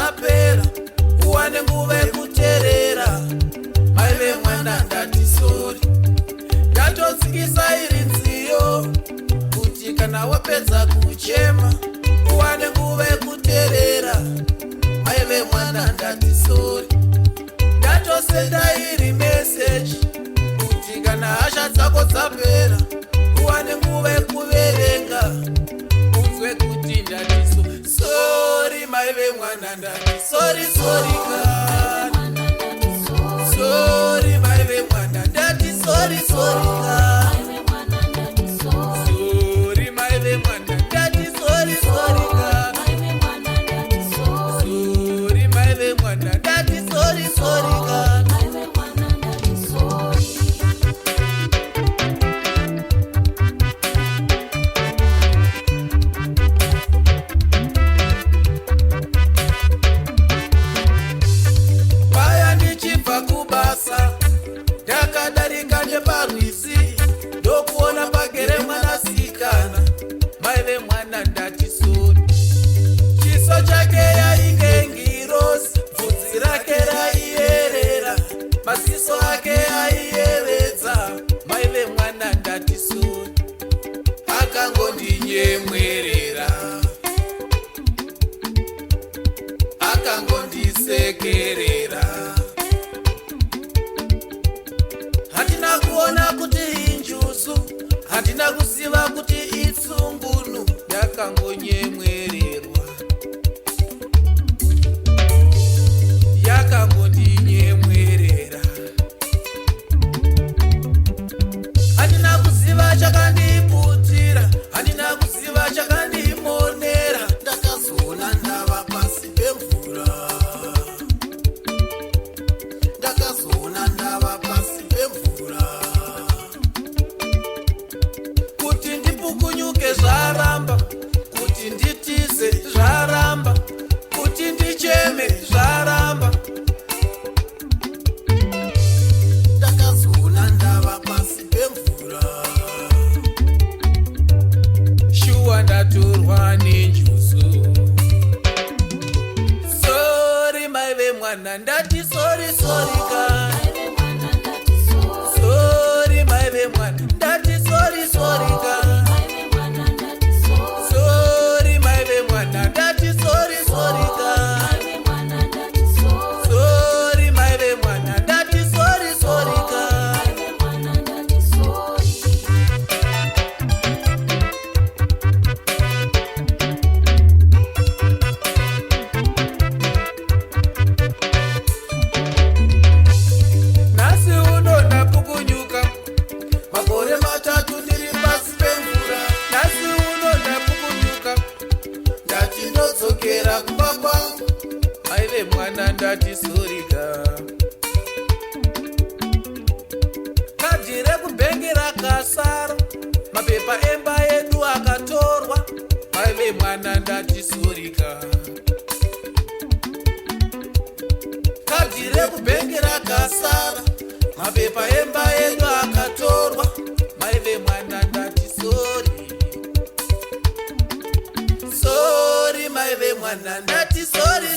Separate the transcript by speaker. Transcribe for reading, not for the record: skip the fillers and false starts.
Speaker 1: dzapera uwane nguva yekuteerera. Mai vemwana ndati sori, ndatotsikisa iri nziyo kuti kana wapedza kuchema uwane nguva yekuteerera. Mai vemwana ndati sori, ndatosenda iri meseji kuti kana hasha dzako dzapera uwane nguva yekuverenga unzwe kuti ndati sori. Mai vemwana ndati sori kana sori. Mai vemwana ndati sori kana sori. Mai vemwana ndati sori kana sori. Mai vemwana ndati sori kana. Ndakadarika neparwizi ndokuona pagere mwanasikana. Mai vemwana ndati sori, chiso chake yainge ngirosi, bvudzi rake raiyerera, maziso ake aiyevedza. Mai vemwana ndati sori, akangondinyenwerera, akangondisekerera. Handina kuona kuti injusu, handina kuziva kuti itsungunu, yakangonyemwererwa, yakangondinyenwerera. Handina kuziva chakandiputira, handina kuziva chakandimonera. Ndakazoona ndava pasi pemvura, ndakazoona ndava pasi pemvura. Kuti ndipukunyuke zvaramba, kuti nditize zvaramba, kuti ndicheme zvaramba. Ndakazoona ndava pasi pemvura, shuwa ndatorwa nenjuso. Sori mai vemwana ndati sori kana sori. Mai vemwana ndati sori kana sori. Mai vemwana ndati sori kana sori. Mai vemwana ndati sori kana. Nasi uno ndapukunyuka, makore matatu ndiri pasi pemvura. Nasi uno ndapukunyuka, ndati ndodzokera kumba kwangu. Mai vemwana ndati sori kana. Kadhi rekubhengi rakasara, mapepa emba yedu akatorwa. Mai vemwana ndati sori kana. Kadhi rekubhengi rakasara, mapepa emba yedu akatorwa. Mai vemwana ndati sori, sori. Mai vemwana ndati sori